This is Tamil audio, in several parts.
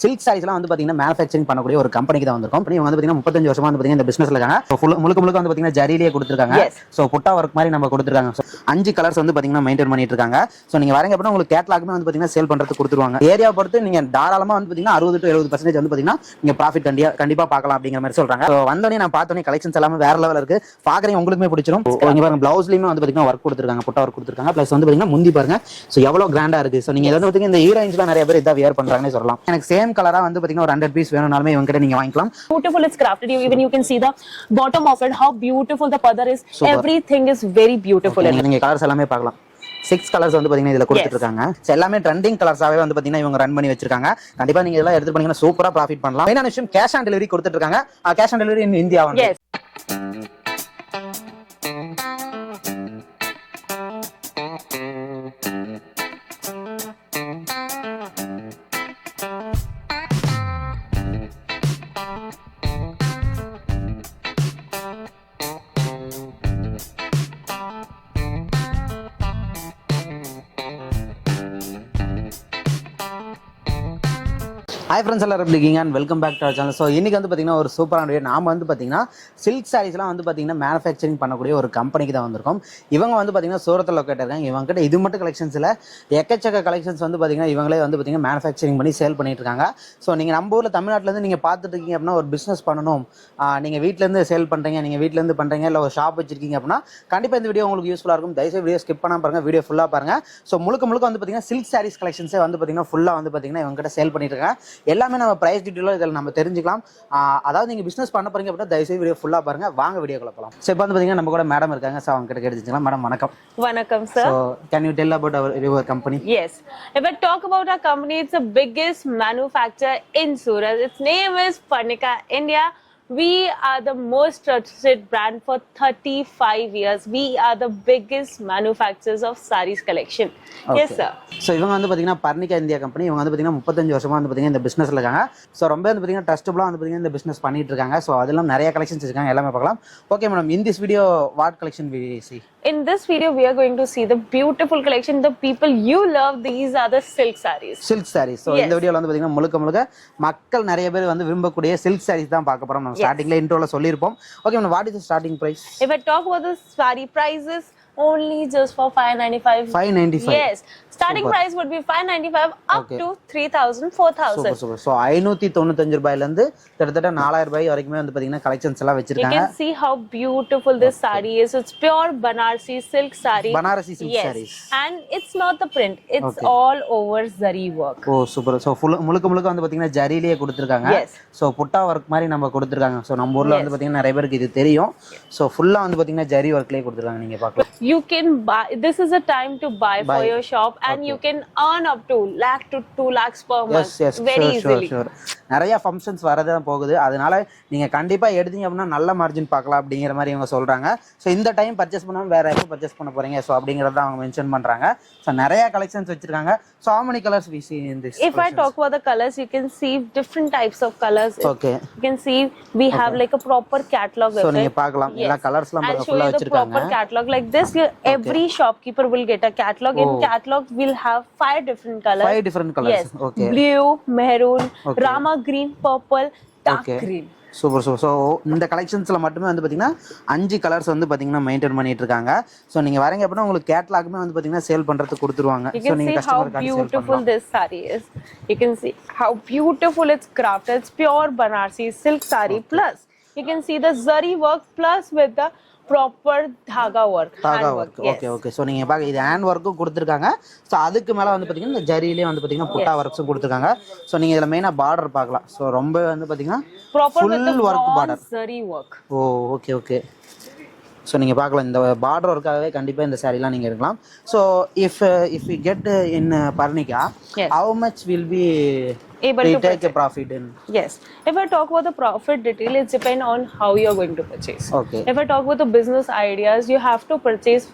சில்க் சாரீஸ்லாம் வந்து பாத்தீங்கன்னா மேனுஃபேக்சரிங் பண்ணக்கூடிய ஒரு கம்பெனிக்கு தான் வந்திருக்கும். இவங்க வந்து பாத்தீங்கன்னா 35 வருஷமா வந்து பாத்தீங்கன்னா இந்த பிசினஸ்ல இருக்காங்க. முழுக்க முழுக்க வந்து பாத்தீங்கன்னா ஜரியிலேயே கொடுத்துருக்காங்க. சோ புட்டா ஒர்க் மாதிரி நம்ம கொடுத்துருக்காங்க. 5 கலர்ஸ் வந்து பாத்தீங்கன்னா மெயின்டைன் பண்ணிட்டு இருக்காங்க. சோ நீங்க வரீங்க அப்படின்னா உங்களுக்கு கேட்லாக்மே வந்து பாத்தீங்கன்னா சேல் பண்றதுக்கு கொடுத்துருவாங்க. ஏரியா பொறுத்து நீங்க தாராளமா வந்து பாத்தீங்கன்னா 60 to 70% வந்து பாத்தீங்கன்னா நீங்க ப்ராஃபிட் கண்டிப்பா பார்க்கலாம் அப்படிங்கிற மாதிரி சொல்றாங்க. சோ வந்தோடனே நான் பார்த்தோன்னே கலெக்ஷன்ஸ் எல்லாமே வேற லெவல் இருக்கு. பாக்குறீங்க உங்களுக்குமே பிடிச்சிரும். இங்க பாருங்க பிளவுஸ்லயுமே வந்து பாத்தீங்கன்னா ஒர்க் கொடுத்துருக்காங்க, புட்டா ஒர்க் கொடுத்துருக்காங்க. பிளஸ் வந்து பாத்தீங்கன்னா முந்தி பாருங்க. சோ எவ்வளவு கிராண்டா இருக்கு. சோ நீங்க வந்து பாத்தீங்கன்னா இந்த ஹீரோயின்ஸ்லாம் நிறைய பேர் இதை வியர் பண்றாங்கன்னு சொல்லலாம். எனக்கு சேம் கலரா வந்து பாத்தீங்கன்னா ஒரு 100 பீஸ் வேணும்னாலுமே இவங்க கிட்ட நீங்க வாங்கிக்கலாம். Beautiful, it's crafted. Even you can see the bottom of it, how beautiful the padar is. Super. Everything is very beautiful. நீங்க கலர்ஸ் எல்லாமே பார்க்கலாம். 6 கலர்ஸ் வந்து பாத்தீங்கன்னா இதுல கொடுத்துட்டு இருக்காங்க. எல்லாமே ட்ரெண்டிங் கலர்ஸாவே வந்து பாத்தீங்கன்னா இவங்க ரன் பண்ணி வச்சிருக்காங்க. கண்டிப்பா நீங்க இதெல்லாம் எடுத்து பண்ணீங்கன்னா சூப்பரா ப்ராஃபிட் பண்ணலாம். மெயினான விஷயம் கேஷ் ஆன் டெலிவரி கொடுத்துட்டு இருக்காங்க. Cash on delivery in India வந்து. ஹாய் ஃப்ரெண்ட்ஸ், எல்லாரும் எப்படி இருக்கீங்க and welcome back to our channel. So இன்றைக்கி வந்து பார்த்திங்கன்னா ஒரு சூப்பரான வீடியோ. நாம் வந்து பார்த்திங்கன்னா சில்க் சாரீஸ்லாம் வந்து பார்த்திங்கன்னா மேனுஃபேக்சரிங் பண்ணக்கூடிய ஒரு கம்பெனிக்கு தான் வந்திருக்கோம். இவங்க வந்து பார்த்திங்கன்னா சூரத்தில் லொக்கேட் இருக்காங்க. இவங்ககிட்ட இது மட்டும் கலெக்ஷன்ஸில் எக்கச்சக்க கலெக்ஷன்ஸ் வந்து பார்த்திங்கன்னா இவங்களே வந்து பார்த்திங்கன்னா மேனுஃபேக்சரிங் பண்ணி சேல் பண்ணிட்டு இருக்காங்க. ஸோ நீங்கள் நம்ம ஊரில் தமிழ்நாட்டிலேருந்து நீங்கள் பார்த்துட்டு இருக்கீங்க அப்படின்னா ஒரு பிஸ்னஸ் பண்ணணும், நீங்கள் வீட்டிலேருந்து சேல் பண்ணுறீங்க, நீங்கள் வீட்டிலேருந்து பண்ணுறீங்க, இல்லை ஒரு ஷாப் வச்சிருக்கீங்க அப்படின்னா கண்டிப்பாக இந்த வீடியோ உங்களுக்கு யூஸ்ஃபுல்லாக இருக்கும். தயவுசெய்து வீடியோ ஸ்கிப் பண்ணாமல் பாருங்கள், வீடியோ ஃபுல்லாக பாருங்கள். ஸோ முழுக்க வந்து பார்த்திங்கன்னா சில்க் சாரீஸ் கலெக்ஷன்ஸே வந்து பார்த்திங்கன்னா ஃபுல்லாக வந்து பார்த்திங்கன்னா இவங்ககிட்ட சேல் பண்ணிட்டு இருக்காங்க. எல்லாமே நம்ம பிரைஸ் டீடைலா இதெல்லாம் நம்ம தெரிஞ்சுக்கலாம். அதாவது நீங்க பிசினஸ் பண்ண போறீங்க அப்படின்னா தயவுசெய்து வீடியோ ஃபுல்லா பாருங்க. வாங்க வீடியோக்குள்ள போலாம். சோ இப்போ வந்து பாத்தீங்கன்னா நம்ம கூட மேடம் இருக்காங்க. சோ அவங்க கிட்ட கேட்டுக்கலாம். மேடம் வணக்கம். வணக்கம் sir. So can you tell about your company? Yes, if I talk about our company, it's the biggest manufacturer in Surat. Its name is Parnika India. We are the most trusted brand for 35 years. We are the biggest manufacturers of sarees collection. Okay. Yes sir. So இவங்க வந்து பாத்தீங்கன்னா பர்னிகா இந்தியா கம்பெனி. இவங்க வந்து பாத்தீங்கன்னா 35 வருஷமா வந்து பாத்தீங்கன்னா இந்த பிசினஸ்ல இருக்காங்க. சோ ரொம்ப வந்து பாத்தீங்கன்னா ட்ரஸ்டபிளா வந்து பாத்தீங்கன்னா இந்த பிசினஸ் பண்ணிட்டு இருக்காங்க. சோ அதெல்லாம் நிறைய கலெக்ஷன்ஸ் இருக்காங்க, எல்லாமே பார்க்கலாம். Okay madam, in this video what collection we see? In this video we are going to see the beautiful collection, the people you love. These are the silk sarees. Silk sarees. So இந்த வீடியோல வந்து பாத்தீங்கன்னா முழுக்க மக்கள் நிறைய பேர் வந்து விரும்பக்கூடிய silk sarees தான் பார்க்க போறோம். நம்ம ஸ்டார்டிங்ல இன்ட்ரோல சொல்லிருப்போம். Okay madam, what is the starting price? If I talk about the saree prices, only just for 595. 595. Yes, starting price would be 595 up to 3000, 4000. Super. So 595 ரூபாயில இருந்து கிட்டத்தட்ட 4000 ரூபாய் வரைக்கும் வந்து பாத்தீங்கன்னா கலெக்ஷன்ஸ் எல்லாம் வச்சிருக்காங்க. You can see how beautiful this saree is. It's pure Banarsi silk saree. Banarasi silk sarees. And it's not the print. It's all over zari work. Oh super. So முழுக்க வந்து பாத்தீங்கன்னா ஜரியிலேயே கொடுத்திருக்காங்க. So புட்டா ஒர்க் மாதிரி நம்ம கொடுத்திருக்காங்க. So நம்ம ஊர்ல வந்து பாத்தீங்கன்னா நிறைய பேருக்கு இது தெரியும். So ஃபுல்லா வந்து பாத்தீங்கன்னா ஜரி ஒர்க்லயே கொடுத்திருக்காங்க. நீங்க பார்க்கலாம். You can buy, this is a time to buy for your shop and you can earn up to lakh to 2 lakhs per month. Yes, very easily. Sure. நிறைய ஃபங்க்ஷன்ஸ் வரதான் போகுது. அதனால நீங்க கண்டிப்பா எடுத்தீங்க அப்படின்னா நல்ல மார்ஜின் பார்க்கலாம் அப்படிங்கிற மாதிரி இவங்க சொல்றாங்க. ஸோ இந்த டைம் பர்ச்சேஸ் பண்ணாம வேற எப்போ பர்ச்சேஸ் பண்ண போறீங்க ஸோ அப்படிங்கறத அவங்க மென்ஷன் பண்றாங்க. ஸோ நிறைய கலெக்ஷன்ஸ் வச்சிருக்காங்க. So how many colors we see in this? If I talk about the colors, you can see different types of colors. Okay. You can see we have like a proper catalog. So நீங்க பார்க்கலாம் எல்லா கலர்ஸ்லாம் ஃபுல்லா வச்சிருக்காங்க. Proper catalog like this. Every shopkeeper will get a catalog. In catalog we'll have 5 different colors. 5 different colors. Yes. Okay. Blue, maroon, rama green, purple, dark green. Super. So இந்த கலெக்ஷன்ஸ்ல மட்டுமே வந்து பாத்தீங்கன்னா 5 கலர்ஸ் வந்து பாத்தீங்கன்னா மெயின்டைன் பண்ணிட்டு இருக்காங்க. ஸோ நீங்க வரீங்க அப்படின்னா உங்களுக்கு கேட்லாக்மே வந்து பாத்தீங்கன்னா சேல் பண்றதுக்கு கொடுத்துருவாங்க. ஸோ நீங்க கஸ்டமருக்கு சேல் பண்ணலாம். Beautiful this saree is. You can see how beautiful it's crafted. It's pure Banarsi silk saree. Plus you can see the zari work plus with the proper dhaga work. Okay. So நீங்க பாக்க இது ஹேண்ட் வர்க்கும் கொடுத்திருக்காங்க. சோ அதுக்கு மேல வந்து பாத்தீங்கன்னா இந்த ஜரியிலே வந்து பாத்தீங்கன்னா புட்டா வர்க்ஸும் கொடுத்திருக்காங்க. சோ நீங்க இதல மெயினா பார்டர் பார்க்கலாம். சோ ரொம்ப வந்து பாத்தீங்கன்னா full work border zari work. Okay. So நீங்க பார்க்கலாம் இந்த பார்டர் ஒர்க்காகவே கண்டிப்பா இந்த சாரீலாம் நீங்க எடுக்கலாம். So if we get in Parnika, how much will be able to take a profit in? Yes, if I talk about the profit detail, it depends on how you are going to purchase. Okay. If I talk about the business ideas, you have to purchase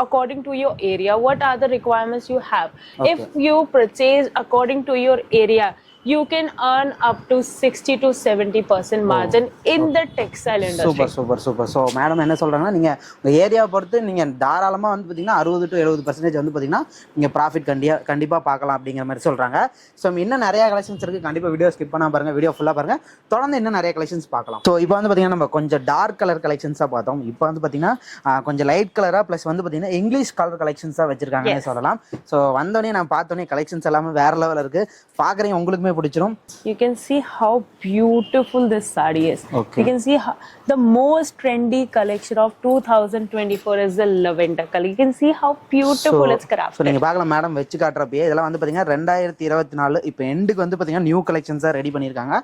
according to your area. What are the requirements you have? If you purchase according to your area, you can earn up to 60 to 70% margin in the textile industry. Super. So madam என்ன சொல்றாங்கன்னா நீங்க உங்க ஏரியாவை பொறுத்து நீங்க தாராளமா வந்து பாத்தீங்கன்னா 60 to 70% வந்து பாத்தீங்கன்னா நீங்க ப்ராஃபிட் கண்டிப்பா பார்க்கலாம் அப்படிங்கிற மாதிரி சொல்றாங்க. ஸோ இன்னும் நிறைய கலெக்ஷன்ஸ் இருக்கு, கண்டிப்பா வீடியோ ஸ்கிப் பண்ணாம பாருங்க, வீடியோ ஃபுல்லா பாருங்க, தொடர்ந்து இன்னும் நிறைய கலெக்ஷன்ஸ் பார்க்கலாம். ஸோ இப்போ வந்து பாத்தீங்கன்னா நம்ம கொஞ்சம் டார்க் கலர் கலெக்ஷன்ஸா பார்த்தோம். இப்போ வந்து பாத்தீங்கன்னா கொஞ்சம் லைட் கலரா பிளஸ் வந்து பாத்தீங்கன்னா இங்கிலீஷ் கலர் கலெக்ஷன்ஸா வச்சிருக்காங்கன்னு சொல்லலாம். ஸோ வந்தோடனே நான் பார்த்தோன்னே கலெக்ஷன்ஸ் எல்லாமே வேற லெவல் இருக்கு, பாக்குறீங்க உங்களுக்குமே பிடிச்சிரும். You can see how beautiful this saree is. Okay. You can see how, the most trendy collection of 2024 is the lavender color. You can see how beautiful it's crafted. So நீங்கள் பார்க்கலாம் மேடம் வச்சு காட்டுறப்பயே இதெல்லாம் வந்து பார்த்தீங்கன்னா 2024 இப்போ எண்டுக்கு வந்து பார்த்தீங்கன்னா நியூ கலெக்ஷன்ஸாக ரெடி பண்ணியிருக்காங்க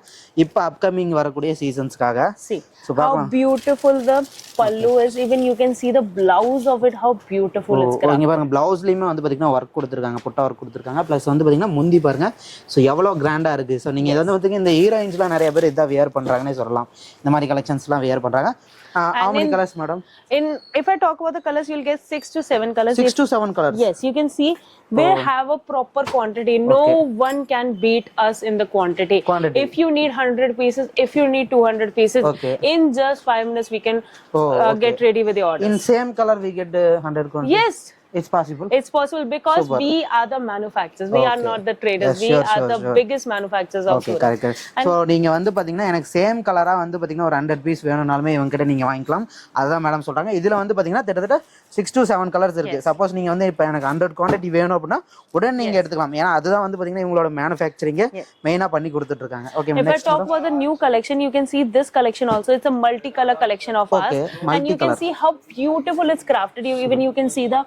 இப்போ அப்கமிங் வரக்கூடிய சீசன்ஸ்க்காக. See how beautiful the pallu is. Even you can see the blouse of it, how beautiful it's crafted. இங்கே பாருங்க ப்ளவுஸ்லையுமே வந்து பார்த்தீங்கன்னா ஒர்க் கொடுத்துருக்காங்க, புட்டா ஒர்க் கொடுத்துருக்காங்க. ப்ளஸ் வந்து பார்த்தீங்கன்னா முந்தி பாருங்க, ஸோ எவ்வளோ கிராண்டாக இருக்குது. ஸோ நீங்கள் இதை வந்து பார்த்தீங்கன்னா இந்த ஹீரோயின்ஸ்லாம் நிறைய பேர் இதான் வியர் பண்ணுறாங்கன்னே சொல்லலாம். இந்த மாதிரி கலெக்ஷன்ஸ்லாம் வியர் பண்ணுறாங்க. How many colors, madam? If I talk about the colors, you'll get 6 to 7 colors. 6 to 7 colors. Yes, you can see they have a proper quantity. No one can beat us in the quantity. If you need 100 pieces, if you need 200 pieces, in just 5 minutes we can get ready with the order. In same color we get 100 quantity. Yes. It's possible. It's possible because we are the manufacturers. We are not the traders. Yes, we are the biggest manufacturers of Surat. Correct. So நீங்க வந்து பாத்தீங்கன்னா எனக்கு சேம் கலரா வந்து பாத்தீங்கன்னா ஒரு 100 பீஸ் வேணும்னாலுமே இவங்க கிட்ட நீங்க வாங்கிக்கலாம். அதான் மேடம் சொல்றாங்க. இதுல வந்து பாத்தீங்கன்னா கிட்டத்தட்ட 6 to 7 கலர்ஸ் இருக்கு. சப்போஸ் நீங்க வந்து இப்போ எனக்கு 100 குவாண்டிட்டி வேணும் அப்படின்னா உடனே நீங்க எடுத்துக்கலாம். ஏன்னா அதுதான் வந்து பாத்தீங்கன்னா இவங்களோட மேனுஃபேக்சரிங் மெயினா பண்ணி கொடுத்துட்டு இருக்காங்க. Okay, if I talk about the new collection, you can see this collection also. It's a multicolor collection of us, and you can see how beautiful it's crafted. Even you can see the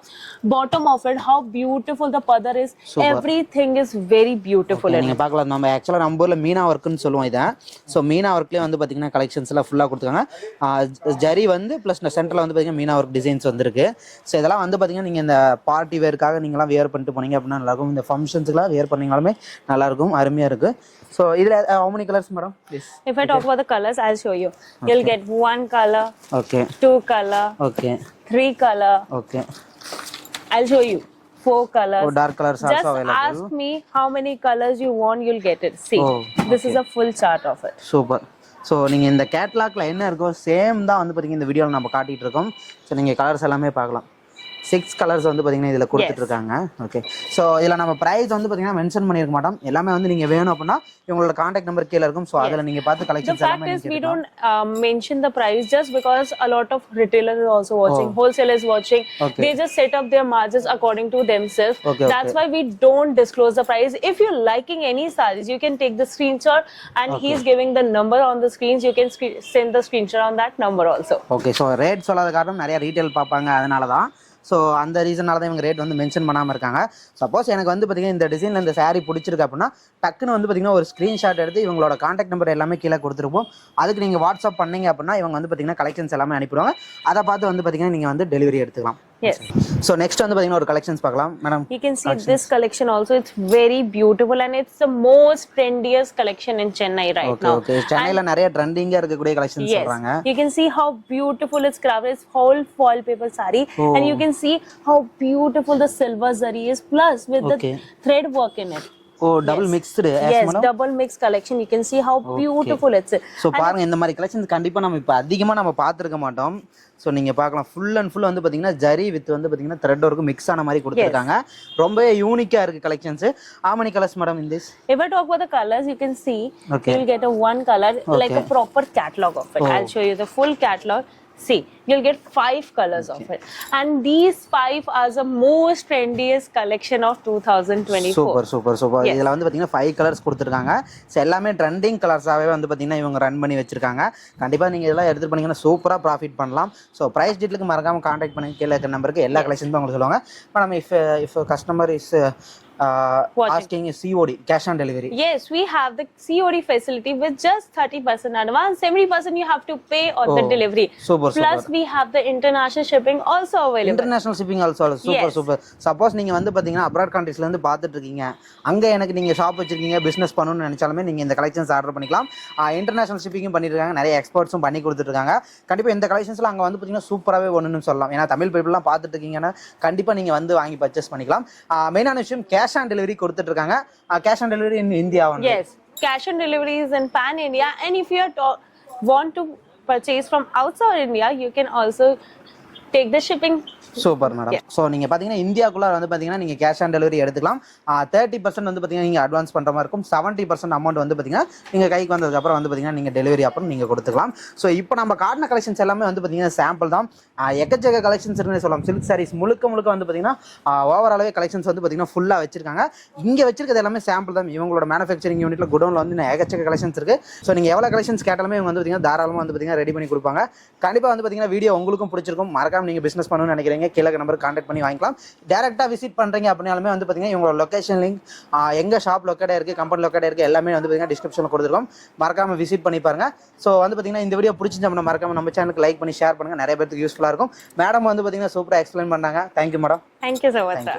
bottom of it, how beautiful the padar is. Everything is very beautiful. நீங்க பார்க்கலாம், நம்ம ஆக்சுவலா நம்ம ஊர்ல மீனா ஒர்க்னு சொல்லுவோம் இத. சோ மீனா ஒர்க்லயே வந்து பாத்தீங்கன்னா கலெக்ஷன்ஸ் எல்லாம் ஃபுல்லா கொடுத்துருக்காங்க. ஜரி வந்து பிளஸ் சென்டர்ல வந்து பாத்தீங்கன்னா மீனா ஒர்க் டிசைன்ஸ் வந்திருக்கு. சோ இதெல்லாம் வந்து பாத்தீங்கன்னா நீங்க இந்த பார்ட்டி வேர்க்காக நீங்க எல்லாம் வியர் பண்ணிட்டு போனீங்க அப்படின்னா நல்லா இருக்கும். இந்த ஃபங்க்ஷன்ஸ்க்குலாம் வியர் பண்ணீங்களாலுமே நல்லா இருக்கும், அருமையா இருக்கு. So இதுல how many colors, madam? Please. If I talk about the colors, I'll show you. You'll get 1 color, okay, 2 color, okay, 3 color, okay. I'll show you 4 colors. Oh, dark colors just also available. Ask me how many colors you want, you'll get it. See, this is a full chart of it. Super. So நீங்கள் இந்த கேட்லாக்ல என்ன இருக்கோ சேம் தான் வந்து பார்த்தீங்கன்னா இந்த வீடியோவில் நம்ம காட்டிகிட்டு இருக்கோம். ஸோ நீங்கள் கலர்ஸ் எல்லாமே பார்க்கலாம். 6 கலர்ஸ் வந்து பார்த்தீங்கன்னா இதில் கொடுத்துட்டு இருக்காங்க. ஓகே, ஸோ இதில் நம்ம ப்ரைஸ் வந்து பார்த்தீங்கன்னா மென்ஷன் பண்ணியிருக்க மாட்டோம். எல்லாமே வந்து நீங்கள் வேணும் அப்படின்னா இவங்களோட கான்டாக்ட் நம்பர் கீழே இருக்கும். ஸோ அதில் நீங்கள் பார்த்து கலெக்ஷன்ஸ் எல்லாமே. The fact is we don't mention the price just because a lot of retailers are also watching, wholesalers watching. They just set up their margins according to themselves. That's why we don't disclose the price. If you're liking any sarees, you can take the screenshot and he's giving the number on the screens. You can send the screenshot on that number also. Okay, so rate சொல்லாத காரணம் நிறைய ரீட்டைல் பார்ப்பாங்க, அதனால தான். ஸோ அந்த ரீசனால தான் இவங்க ரேட் வந்து மென்ஷன் பண்ணாமல் இருக்காங்க. சப்போஸ் எனக்கு வந்து பார்த்தீங்கன்னா இந்த டிசைனில் இந்த சாரீ பிடிச்சிருக்கு அப்படின்னா டக்குன்னு வந்து பார்த்தீங்கன்னா ஒரு ஸ்க்ரீன்ஷாட் எடுத்து இவங்களோட கான்டாக்ட் நம்பர் எல்லாமே கீழே கொடுத்துருப்போம். அதுக்கு நீங்கள் வாட்ஸ்அப் பண்ணீங்க அப்படின்னா இவங்க வந்து பார்த்தீங்கன்னா கலெக்ஷன்ஸ் எல்லாமே அனுப்பிடுவாங்க. அதை பார்த்து வந்து பார்த்தீங்கன்னா நீங்கள் வந்து டெலிவரி எடுத்துக்கலாம். Yes. So next வந்து பாத்தீங்கன்னா ஒரு collections பார்க்கலாம் madam. You can see this collection also. It's very beautiful and it's the most trendiest collection in Chennai right now. Okay. சென்னையில நிறைய ட்ரெண்டிங்கா இருக்கக்கூடிய கலெக்ஷன்ஸ் சொல்றாங்க. You can see how beautiful it's crafted. It's whole foil paper saree and you can see how beautiful the silver zari is plus with the thread work in it. Double mixed. Yes, double mixed collection. You can see how beautiful it's. So பாருங்க இந்த மாதிரி கலெக்ஷன்ஸ் கண்டிப்பா நம்ம இப்ப அதிகமா நம்ம பாத்துக்க மாட்டோம். சோ நீங்க பார்க்கலாம் ஃபுல் அண்ட் ஃபுல் வந்து பாத்தீங்கன்னா ஜரி வித் வந்து பாத்தீங்கன்னா த்ரெட் ஒர்க் மிக்ஸ் ஆன மாதிரி கொடுத்திருக்காங்க. ரொம்பவே யூனிக்கா இருக்கு collections. How many colors, madam, in this? If I talk about the colors, you can see you'll get a one color like a proper catalog of it. I'll show you the full catalog. See, you'll get 5 colors of it, and these 5 are the most trendiest collection of 2024. Super. இதல வந்து பாத்தீங்கன்னா 5 கலர்ஸ் கொடுத்திருக்காங்க. சோ எல்லாமே ட்ரெண்டிங் கலர்ஸாவே வந்து பாத்தீங்கன்னா இவங்க ரன் பண்ணி வச்சிருக்காங்க. கண்டிப்பா நீங்க இதெல்லாம் எடுத்து பண்ணீங்கன்னா சூப்பரா ப்ராஃபிட் பண்ணலாம். சோ பிரைஸ் டீடைலுக்கு மறக்காம கான்டாக்ட் பண்ணுங்க. கீழ இருக்க நம்பருக்கு எல்லா கலெக்ஷன்ஸும் உங்களுக்கு சொல்லுவாங்க. Madam, if a customer is asking is COD, cash on delivery. Yes, we have the COD facility with just 30% advance. 70% you have to pay on the delivery. Plus we have the international shipping also available. International shipping also. Super. Suppose நீங்க வந்து பாத்தீங்கன்னா abroad countries ல இருந்து பார்த்துட்டு இருக்கீங்க, அங்க எனக்கு நீங்க ஷாப் வச்சிருக்கீங்க, பிசினஸ் பண்ணனும்னு நினைச்சாலுமே நீங்க இந்த கலெக்ஷன்ஸ் ஆர்டர் பண்ணிக்கலாம். இன்டர்நேஷனல் ஷிப்பிங்கும் பண்ணிட்டு இருக்காங்க, நிறைய எக்ஸ்பர்ட்ஸும் பண்ணி கொடுத்துட்டு இருக்காங்க. கண்டிப்பா இந்த கலெக்ஷன்ஸ்ல அங்க வந்து பாத்தீங்கன்னா சூப்பராவே ஒண்ணுன்னு சொல்லலாம். ஏன்னா தமிழ் பீப்புள்லாம் பார்த்துட்டு இருக்கீங்கன்னா கண்டிப்பா நீங்க வந்து வாங்கி பர்ச்சேஸ் பண்ணிக்கலாம். மெயினான விஷயம் கேஷ் ஆன் டெலிவரி கொடுத்துட்டு இருக்காங்க. Cash on delivery in India வந்து. Yes, cash on deliveries in pan India, and if you want to purchase from outside India, you can also take the shipping. Super madam. So நீங்கள் பார்த்தீங்கன்னா இந்தியாக்குள்ளே வந்து பார்த்தீங்கன்னா நீங்கள் கேஷ் ஆன் டெலிவரி எடுத்துக்கலாம். 30% வந்து பார்த்தீங்கன்னா நீங்கள் அட்வான்ஸ் பண்ணுற மாதிரி இருக்கும். 70% அமௌண்ட் வந்து பார்த்தீங்கன்னா நீங்கள் கைக்கு வந்ததுக்கப்புறம் வந்து பார்த்தீங்கன்னா நீங்கள் டெலிவரி அப்புறம் நீங்கள் கொடுத்துக்கலாம். ஸோ இப்போ நம்ம காட்டின கலெக்ஷன்ஸ் எல்லாமே வந்து பார்த்தீங்கன்னா சாம்பிள் தான். எக்கச்சக்க கலெக்ஷன்ஸ் இருக்குன்னு சொல்லலாம். சில்க் சாரீஸ் முழுக்க வந்து பார்த்தீங்கன்னா ஓவராலாகவே கலெக்ஷன்ஸ் வந்து பார்த்தீங்கன்னா ஃபுல்லாக வச்சிருக்காங்க. இங்கே வச்சிருக்கிறது எல்லாமே சாம்பிள் தான். இவங்களோட மேனுஃபேக்சரிங் யூனிட்ல குடோனில் வந்து எக்கச்சக்க கலெக்ஷன்ஸ் இருக்குது. ஸோ நீங்கள் எவ்வளோ கலெக்ஷன்ஸ் கேட்டாலுமே இவங்க வந்து பார்த்தீங்கன்னா தாராளமாக வந்து பார்த்தீங்கன்னா ரெடி பண்ணி கொடுப்பாங்க. கண்டிப்பாக வந்து பார்த்தீங்கன்னா வீடியோ உங்களுக்கும் பிடிச்சிருக்கும். மறக்காம நீங்கள் பிஸ்னஸ் பண்ணணும்னு நினைக்கிறீங்க, கீழே நம்பர் கான்டாக்ட் பண்ணி வாங்கிக்கலாம். டேரெக்டாக விசிட் பண்ணுறீங்க அப்படின்னாலுமே வந்து பார்த்தீங்கன்னா இவங்களோட லொக்கேஷன் லிங்க், எங்கள் ஷாப் லொக்கேட்டாக இருக்குது, கம்பெனி லொக்கேட்டாக இருக்குது, எல்லாமே வந்து பார்த்தீங்கன்னா டிஸ்கிரிப்ஷனில் கொடுத்துருக்கோம். மறக்காமல் விசிட் பண்ணி பாருங்க. ஸோ வந்து பார்த்தீங்கன்னா இந்த வீடியோ பிடிச்சிருந்தோம்னா மறக்காம நம்ம சேனலுக்கு லைக் பண்ணி ஷேர் பண்ணுங்கள். நிறைய பேருக்கு யூஸ்ஃபுல்லாக இருக்கும். மேடம் வந்து பார்த்தீங்கன்னா சூப்பராக எக்ஸ்பிளைன் பண்ணாங்க. Thank you madam. Thank you so much, sir.